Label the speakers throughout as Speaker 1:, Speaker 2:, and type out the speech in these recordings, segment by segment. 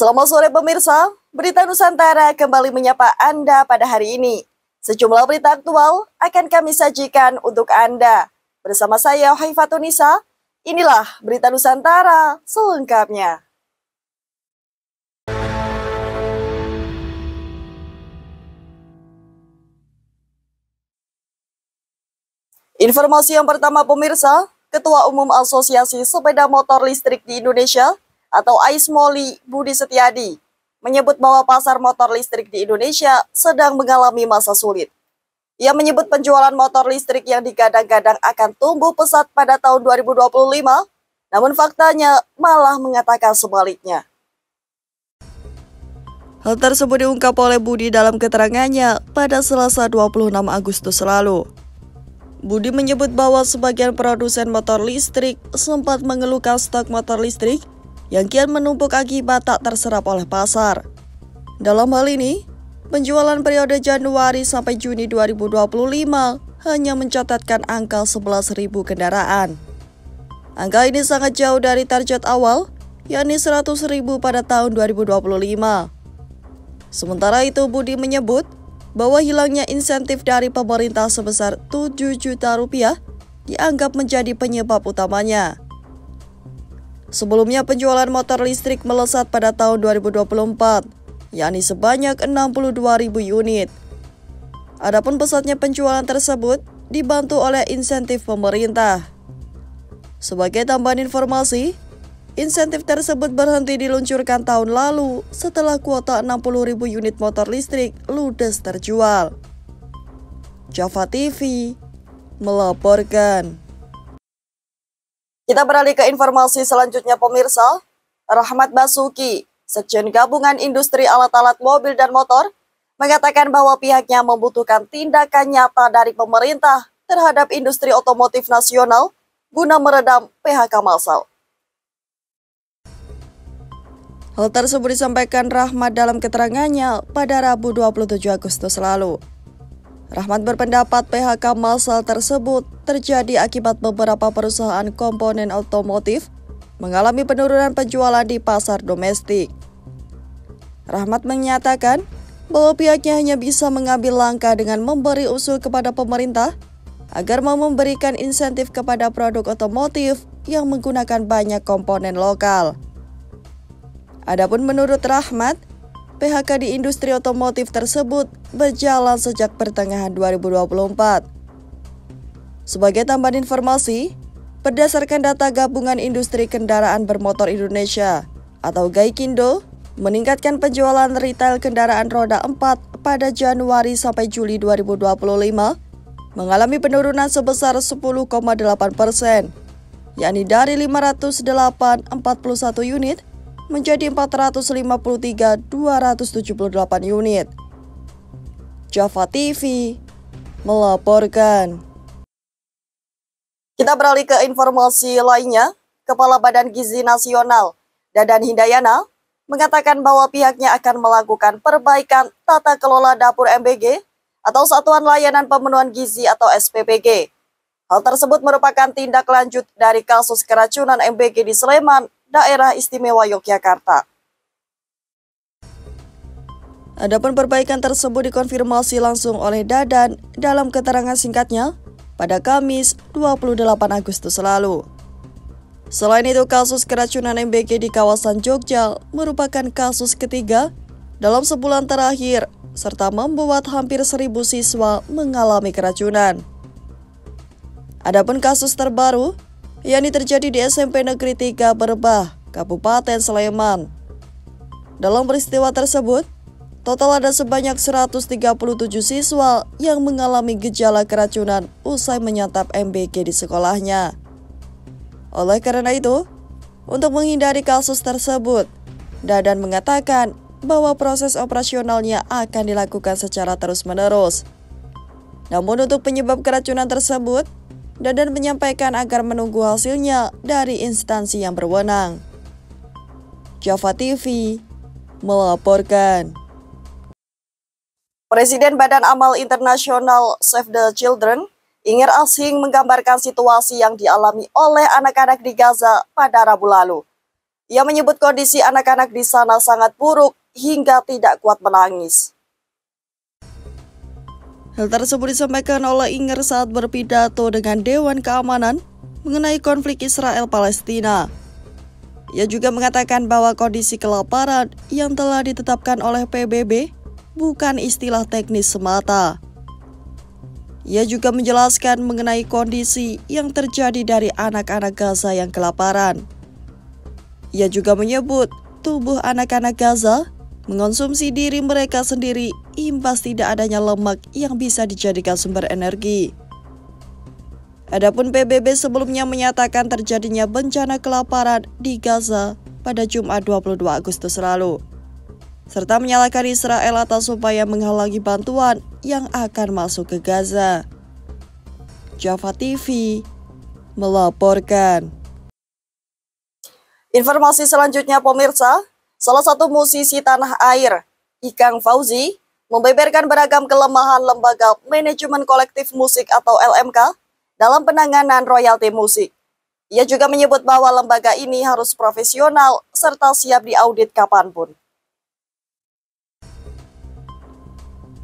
Speaker 1: Selamat sore pemirsa, Berita Nusantara kembali menyapa Anda pada hari ini. Sejumlah berita aktual akan kami sajikan untuk Anda. Bersama saya Haifatun Nisa, inilah Berita Nusantara selengkapnya. Informasi yang pertama pemirsa, Ketua Umum Asosiasi Sepeda Motor Listrik di Indonesia atau AISMOLI Budi Setiadi menyebut bahwa pasar motor listrik di Indonesia sedang mengalami masa sulit. Ia menyebut penjualan motor listrik yang digadang-gadang akan tumbuh pesat pada tahun 2025, namun faktanya malah mengatakan sebaliknya. Hal tersebut diungkap oleh Budi dalam keterangannya pada Selasa 26 Agustus lalu. Budi menyebut bahwa sebagian produsen motor listrik sempat mengeluhkan stok motor listrik yang kian menumpuk akibat tak terserap oleh pasar. Dalam hal ini, penjualan periode Januari sampai Juni 2025 hanya mencatatkan angka 11.000 kendaraan. Angka ini sangat jauh dari target awal, yakni 100.000 pada tahun 2025. Sementara itu, Budi menyebut bahwa hilangnya insentif dari pemerintah sebesar 7 juta rupiah dianggap menjadi penyebab utamanya. Sebelumnya penjualan motor listrik melesat pada tahun 2024, yakni sebanyak 62.000 unit. Adapun pesatnya penjualan tersebut dibantu oleh insentif pemerintah. Sebagai tambahan informasi, insentif tersebut berhenti diluncurkan tahun lalu setelah kuota 60.000 unit motor listrik ludes terjual. Java TV melaporkan. Kita beralih ke informasi selanjutnya pemirsa. Rahmat Basuki, Sekjen Gabungan Industri Alat-alat Mobil dan Motor, mengatakan bahwa pihaknya membutuhkan tindakan nyata dari pemerintah terhadap industri otomotif nasional guna meredam PHK massal. Hal tersebut disampaikan Rahmat dalam keterangannya pada Rabu 27 Agustus lalu. Rahmat berpendapat PHK massal tersebut terjadi akibat beberapa perusahaan komponen otomotif mengalami penurunan penjualan di pasar domestik. Rahmat menyatakan bahwa pihaknya hanya bisa mengambil langkah dengan memberi usul kepada pemerintah agar mau memberikan insentif kepada produk otomotif yang menggunakan banyak komponen lokal. Adapun menurut Rahmat, PHK di industri otomotif tersebut berjalan sejak pertengahan 2024. Sebagai tambahan informasi, berdasarkan data Gabungan Industri Kendaraan Bermotor Indonesia atau GAIKINDO, meningkatkan penjualan retail kendaraan roda 4 pada Januari sampai Juli 2025 mengalami penurunan sebesar 10,8%, yakni dari 508,41 unit menjadi 453,278 unit. Java TV melaporkan. Kita beralih ke informasi lainnya. Kepala Badan Gizi Nasional, Dadan Hindayana, mengatakan bahwa pihaknya akan melakukan perbaikan tata kelola dapur MBG atau Satuan Layanan Pemenuhan Gizi atau SPPG. Hal tersebut merupakan tindak lanjut dari kasus keracunan MBG di Sleman, Daerah Istimewa Yogyakarta. Adapun perbaikan tersebut dikonfirmasi langsung oleh Dadan dalam keterangan singkatnya pada Kamis 28 Agustus lalu. Selain itu, kasus keracunan MBG di kawasan Jogja merupakan kasus ketiga dalam sebulan terakhir serta membuat hampir 1.000 siswa mengalami keracunan. Adapun kasus terbaru yakni terjadi di SMP Negeri 3 Berbah, Kabupaten Sleman. Dalam peristiwa tersebut, total ada sebanyak 137 siswa yang mengalami gejala keracunan usai menyantap MBG di sekolahnya. Oleh karena itu, untuk menghindari kasus tersebut, Dadan mengatakan bahwa proses operasionalnya akan dilakukan secara terus-menerus. Namun untuk penyebab keracunan tersebut, Dadan menyampaikan agar menunggu hasilnya dari instansi yang berwenang. Java TV melaporkan. Presiden Badan Amal Internasional Save the Children, Inger Ashing, menggambarkan situasi yang dialami oleh anak-anak di Gaza pada Rabu lalu. Ia menyebut kondisi anak-anak di sana sangat buruk hingga tidak kuat menangis. Hal tersebut disampaikan oleh Inger saat berpidato dengan Dewan Keamanan mengenai konflik Israel-Palestina. Ia juga mengatakan bahwa kondisi kelaparan yang telah ditetapkan oleh PBB bukan istilah teknis semata. Ia juga menjelaskan mengenai kondisi yang terjadi dari anak-anak Gaza yang kelaparan. Ia juga menyebut tubuh anak-anak Gaza mengonsumsi diri mereka sendiri imbas tidak adanya lemak yang bisa dijadikan sumber energi. Adapun PBB sebelumnya menyatakan terjadinya bencana kelaparan di Gaza pada Jumat 22 Agustus lalu, serta menyalahkan Israel atas upaya menghalangi bantuan yang akan masuk ke Gaza. Java TV melaporkan. Informasi selanjutnya pemirsa, salah satu musisi tanah air, Ikang Fauzi, membeberkan beragam kelemahan lembaga manajemen kolektif musik atau LMK dalam penanganan royalti musik. Ia juga menyebut bahwa lembaga ini harus profesional serta siap diaudit kapanpun.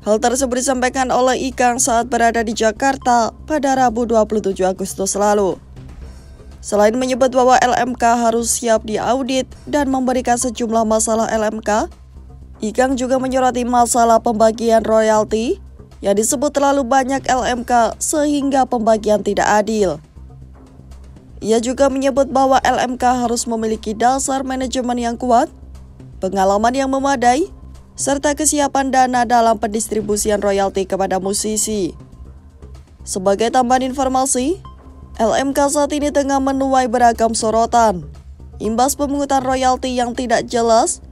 Speaker 1: Hal tersebut disampaikan oleh Ikang saat berada di Jakarta pada Rabu 27 Agustus lalu. Selain menyebut bahwa LMK harus siap diaudit dan memberikan sejumlah masalah LMK, Ikang juga menyoroti masalah pembagian royalti yang disebut terlalu banyak LMK sehingga pembagian tidak adil. Ia juga menyebut bahwa LMK harus memiliki dasar manajemen yang kuat, pengalaman yang memadai, serta kesiapan dana dalam pendistribusian royalti kepada musisi. Sebagai tambahan informasi, LMK saat ini tengah menuai beragam sorotan, imbas pemungutan royalti yang tidak jelas,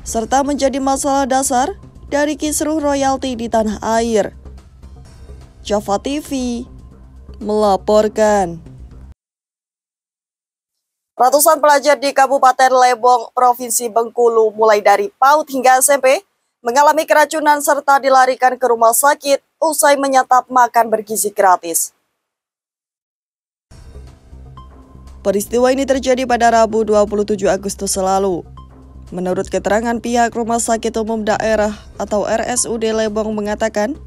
Speaker 1: serta menjadi masalah dasar dari kisruh royalti di tanah air. Java TV melaporkan. Ratusan pelajar di Kabupaten Lebong, Provinsi Bengkulu, mulai dari PAUD hingga SMP, mengalami keracunan serta dilarikan ke rumah sakit usai menyantap makan bergizi gratis. Peristiwa ini terjadi pada Rabu 27 Agustus lalu. Menurut keterangan pihak Rumah Sakit Umum Daerah atau RSUD Lebong mengatakan,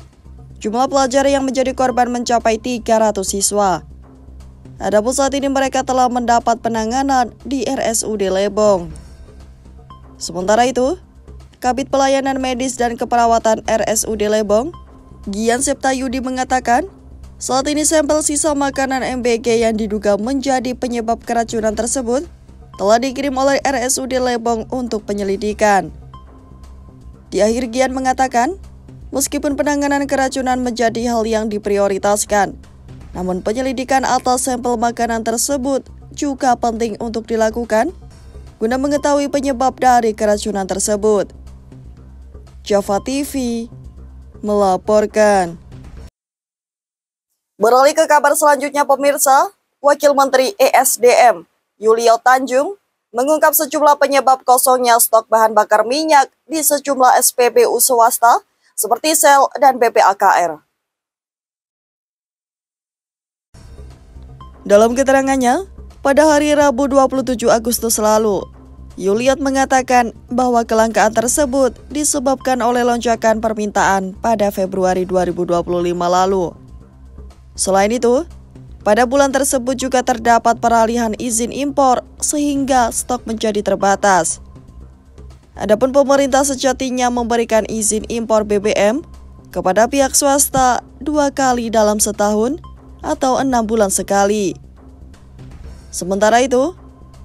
Speaker 1: jumlah pelajar yang menjadi korban mencapai 300 siswa. Adapun saat ini mereka telah mendapat penanganan di RSUD Lebong. Sementara itu, Kabid Pelayanan Medis dan Keperawatan RSUD Lebong, Gian Septayudi mengatakan, saat ini sampel sisa makanan MBG yang diduga menjadi penyebab keracunan tersebut telah dikirim oleh RSUD Lebong untuk penyelidikan. Di akhir Gian mengatakan, meskipun penanganan keracunan menjadi hal yang diprioritaskan, namun penyelidikan atas sampel makanan tersebut juga penting untuk dilakukan guna mengetahui penyebab dari keracunan tersebut. Java TV melaporkan. Beralih ke kabar selanjutnya pemirsa, Wakil Menteri ESDM Yulio Tanjung mengungkap sejumlah penyebab kosongnya stok bahan bakar minyak di sejumlah SPBU swasta seperti Shell dan BPAKR. Dalam keterangannya, pada hari Rabu 27 Agustus lalu, Yuliot mengatakan bahwa kelangkaan tersebut disebabkan oleh lonjakan permintaan pada Februari 2025 lalu. Selain itu, pada bulan tersebut juga terdapat peralihan izin impor sehingga stok menjadi terbatas. Adapun pemerintah sejatinya memberikan izin impor BBM kepada pihak swasta 2 kali dalam setahun atau 6 bulan sekali. Sementara itu,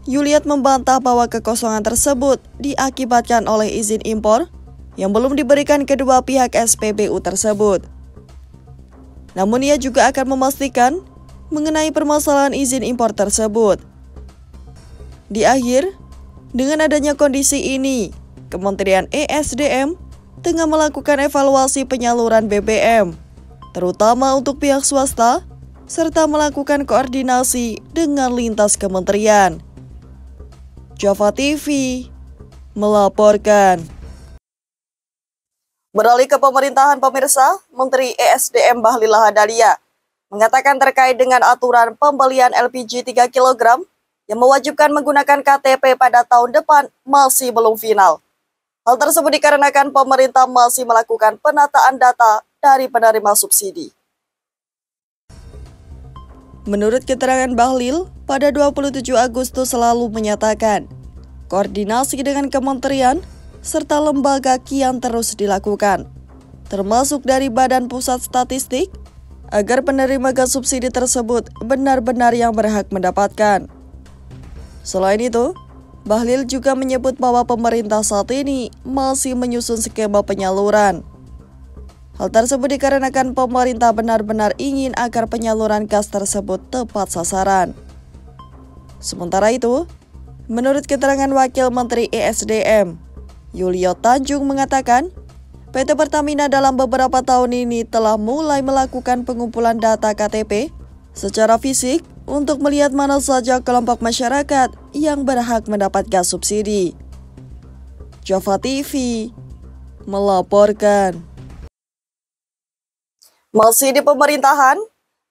Speaker 1: Yuliat membantah bahwa kekosongan tersebut diakibatkan oleh izin impor yang belum diberikan kedua pihak SPBU tersebut. Namun ia juga akan memastikan mengenai permasalahan izin impor tersebut. Di akhir, dengan adanya kondisi ini, Kementerian ESDM tengah melakukan evaluasi penyaluran BBM, terutama untuk pihak swasta, serta melakukan koordinasi dengan lintas kementerian. Java TV melaporkan. Beralih ke pemerintahan pemirsa, Menteri ESDM Bahlil Lahadalia mengatakan terkait dengan aturan pembelian LPG 3 kg yang mewajibkan menggunakan KTP pada tahun depan masih belum final. Hal tersebut dikarenakan pemerintah masih melakukan penataan data dari penerima subsidi. Menurut keterangan Bahlil, pada 27 Agustus lalu menyatakan, koordinasi dengan kementerian serta lembaga kian terus dilakukan, termasuk dari Badan Pusat Statistik, agar penerima gas subsidi tersebut benar-benar yang berhak mendapatkan. Selain itu, Bahlil juga menyebut bahwa pemerintah saat ini masih menyusun skema penyaluran. Hal tersebut dikarenakan pemerintah benar-benar ingin agar penyaluran gas tersebut tepat sasaran. Sementara itu, menurut keterangan Wakil Menteri ESDM, Yulio Tanjung mengatakan, PT Pertamina dalam beberapa tahun ini telah mulai melakukan pengumpulan data KTP secara fisik untuk melihat mana saja kelompok masyarakat yang berhak mendapat gas subsidi. Java TV melaporkan. Masih di pemerintahan,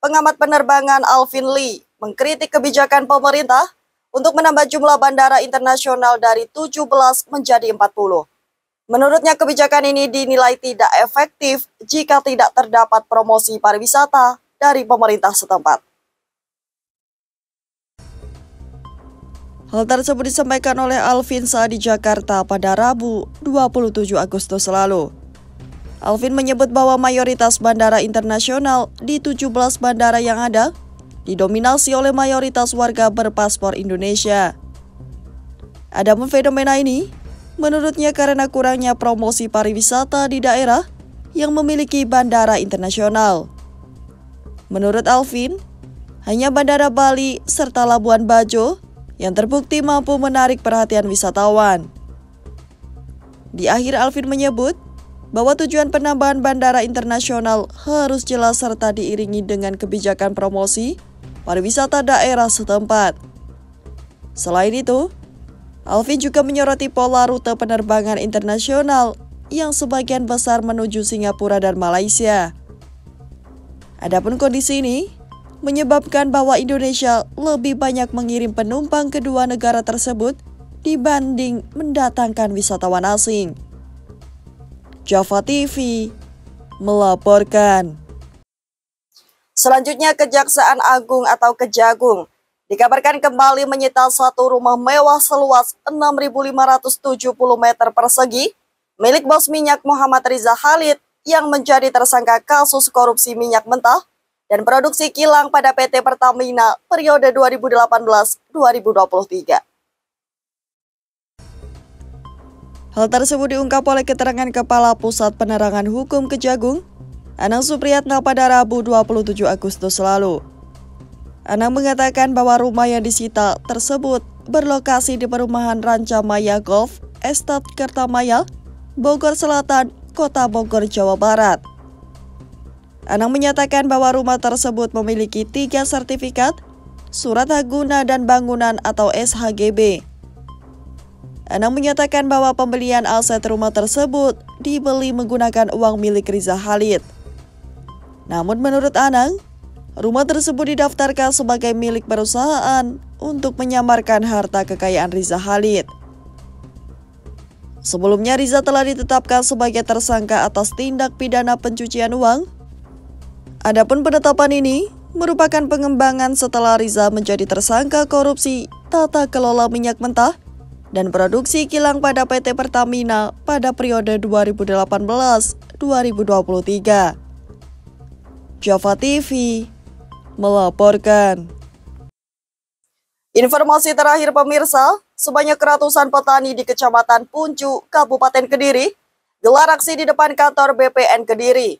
Speaker 1: pengamat penerbangan Alvin Lee mengkritik kebijakan pemerintah untuk menambah jumlah bandara internasional dari 17 menjadi 40. Menurutnya kebijakan ini dinilai tidak efektif jika tidak terdapat promosi pariwisata dari pemerintah setempat. Hal tersebut disampaikan oleh Alvin saat di Jakarta pada Rabu 27 Agustus lalu. Alvin menyebut bahwa mayoritas bandara internasional di 17 bandara yang ada didominasi oleh mayoritas warga berpaspor Indonesia. Adapun fenomena ini, menurutnya karena kurangnya promosi pariwisata di daerah yang memiliki bandara internasional. Menurut Alvin, hanya Bandara Bali serta Labuan Bajo yang terbukti mampu menarik perhatian wisatawan. Di akhir, Alvin menyebut bahwa tujuan penambahan bandara internasional harus jelas serta diiringi dengan kebijakan promosi pariwisata daerah setempat. Selain itu, Alvin juga menyoroti pola rute penerbangan internasional yang sebagian besar menuju Singapura dan Malaysia. Adapun kondisi ini menyebabkan bahwa Indonesia lebih banyak mengirim penumpang kedua negara tersebut dibanding mendatangkan wisatawan asing. Java TV melaporkan. Selanjutnya, Kejaksaan Agung atau Kejagung dikabarkan kembali menyita satu rumah mewah seluas 6.570 meter persegi milik bos minyak Muhammad Riza Khalid yang menjadi tersangka kasus korupsi minyak mentah dan produksi kilang pada PT Pertamina periode 2018-2023. Hal tersebut diungkap oleh keterangan Kepala Pusat Penerangan Hukum Kejagung, Anang Supriyatna pada Rabu 27 Agustus lalu. Anang mengatakan bahwa rumah yang disita tersebut berlokasi di perumahan Rancamaya Golf Estate Kertamaya, Bogor Selatan, Kota Bogor, Jawa Barat. Anang menyatakan bahwa rumah tersebut memiliki 3 sertifikat, Surat Hak Guna dan Bangunan atau SHGB. Anang menyatakan bahwa pembelian aset rumah tersebut dibeli menggunakan uang milik Riza Khalid. Namun menurut Anang, rumah tersebut didaftarkan sebagai milik perusahaan untuk menyamarkan harta kekayaan Riza Khalid. Sebelumnya Riza telah ditetapkan sebagai tersangka atas tindak pidana pencucian uang. Adapun penetapan ini merupakan pengembangan setelah Riza menjadi tersangka korupsi tata kelola minyak mentah dan produksi kilang pada PT Pertamina pada periode 2018-2023. Java TV melaporkan. Informasi terakhir pemirsa, sebanyak ratusan petani di Kecamatan Puncu, Kabupaten Kediri, gelar aksi di depan kantor BPN Kediri.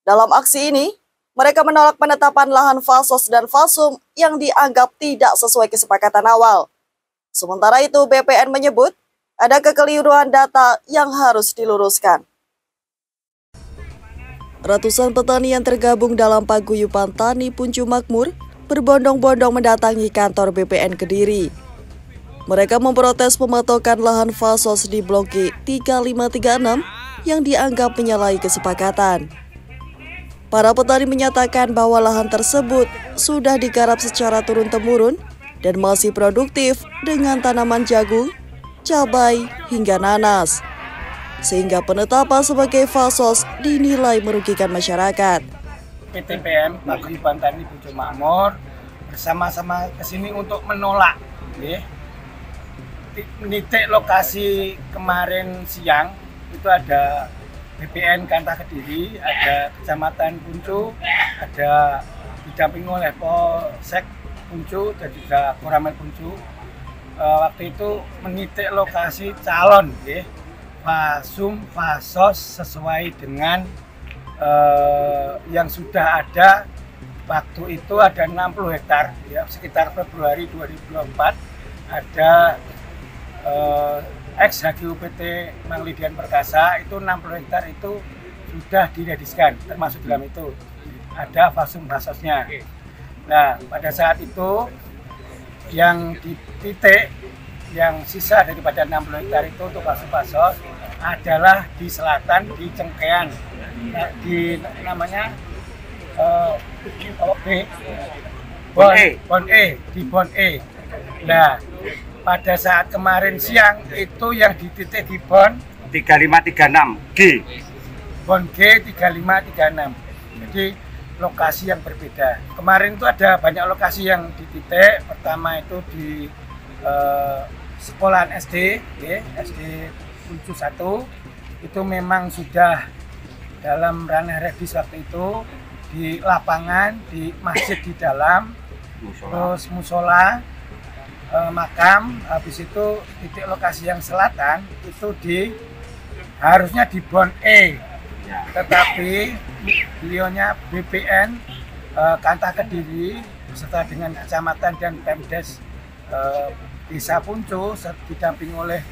Speaker 1: Dalam aksi ini, mereka menolak penetapan lahan Fasos dan Fasum yang dianggap tidak sesuai kesepakatan awal. Sementara itu, BPN menyebut ada kekeliruan data yang harus diluruskan. Ratusan petani yang tergabung dalam paguyuban Tani Puncu Makmur berbondong-bondong mendatangi kantor BPN Kediri. Mereka memprotes pematokan lahan Fasos di Blok G 3536 yang dianggap menyalahi kesepakatan. Para petani menyatakan bahwa lahan tersebut sudah digarap secara turun-temurun dan masih produktif dengan tanaman jagung, cabai, hingga nanas. Sehingga penetapan sebagai fasos dinilai merugikan masyarakat.
Speaker 2: PTPM Paguyuban Tani Bojo Makmur bersama-sama kesini untuk menolak titik lokasi kemarin siang itu ada BPN Kantah Kediri, ada Kecamatan Puncu, ada didampingi oleh Polsek Puncu dan juga Koramil Puncu. Waktu itu menitik lokasi calon fasum fasos sesuai dengan yang sudah ada. Waktu itu ada 60 hektar, ya, sekitar Februari 2024 ada ex-HGUPT Mang Lidian Perkasa itu 60 hektar itu sudah dirediskan, termasuk dalam itu ada fasum fasosnya. Nah, pada saat itu yang di titik yang sisa daripada 60 hektar itu untuk fasum fasos adalah di selatan, di Cengkean, nah, di namanya Bon E. Nah, pada saat kemarin siang itu yang di titik di Bon
Speaker 3: 3536 G.
Speaker 2: Bon G 3536. Jadi lokasi yang berbeda. Kemarin itu ada banyak lokasi yang di titik. Pertama itu di sekolahan SD, SD Puncu 1 itu memang sudah dalam ranah redis waktu itu. Di lapangan, di masjid di dalam, terus musola, makam, habis itu titik lokasi yang selatan itu harusnya di Bon E, tetapi beliaunya BPN Kantah Kediri beserta dengan kecamatan dan Pemdes Desa Puncu didampingi oleh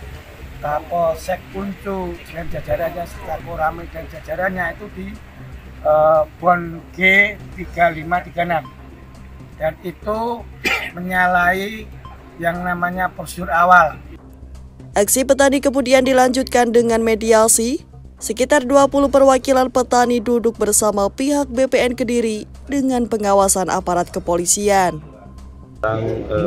Speaker 2: Kapolsek Puncu dan jajarannya serta Koramil dan jajarannya itu di Bon G 3536 dan itu menyalahi yang namanya prosedur awal.
Speaker 1: Aksi petani kemudian dilanjutkan dengan mediasi. Sekitar 20 perwakilan petani duduk bersama pihak BPN Kediri dengan pengawasan aparat kepolisian.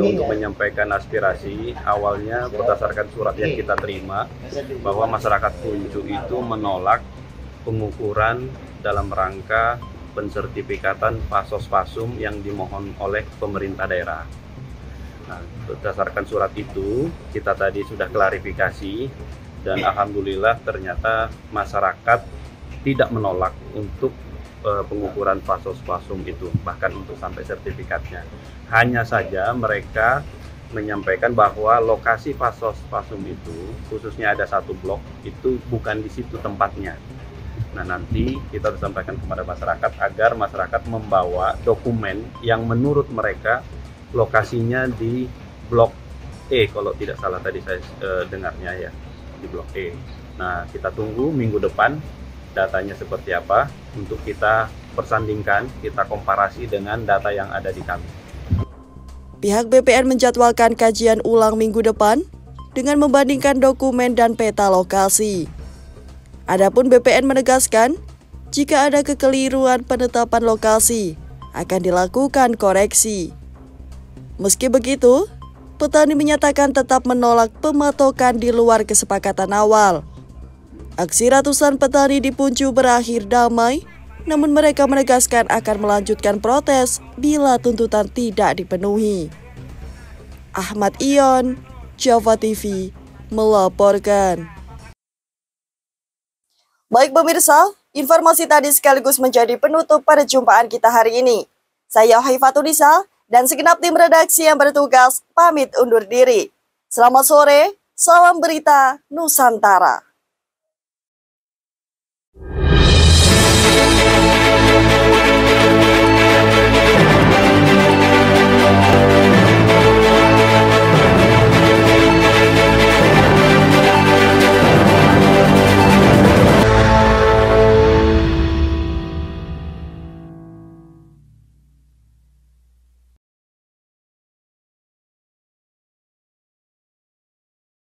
Speaker 4: Untuk menyampaikan aspirasi, awalnya berdasarkan surat yang kita terima bahwa masyarakat Puncu itu menolak pengukuran dalam rangka pensertifikatan fasos fasum yang dimohon oleh pemerintah daerah. Nah, berdasarkan surat itu, kita tadi sudah klarifikasi dan alhamdulillah ternyata masyarakat tidak menolak untuk pengukuran fasos fasum itu, bahkan untuk sampai sertifikatnya. Hanya saja mereka menyampaikan bahwa lokasi fasos fasum itu, khususnya ada satu blok, itu bukan di situ tempatnya. Nah, nanti kita sampaikan kepada masyarakat agar masyarakat membawa dokumen yang menurut mereka lokasinya di blok E, kalau tidak salah tadi saya dengarnya ya, di blok E. Nah, kita tunggu minggu depan datanya seperti apa untuk kita persandingkan, kita komparasi dengan data yang ada di kami.
Speaker 1: Pihak BPN menjadwalkan kajian ulang minggu depan dengan membandingkan dokumen dan peta lokasi. Adapun BPN menegaskan, jika ada kekeliruan penetapan lokasi, akan dilakukan koreksi. Meski begitu, petani menyatakan tetap menolak pematokan di luar kesepakatan awal. Aksi ratusan petani di Puncu berakhir damai, namun mereka menegaskan akan melanjutkan protes bila tuntutan tidak dipenuhi. Ahmad Ion, Java TV, melaporkan. Baik pemirsa, informasi tadi sekaligus menjadi penutup perjumpaan kita hari ini. Saya Haifatunisa dan segenap tim redaksi yang bertugas pamit undur diri. Selamat sore, salam berita Nusantara.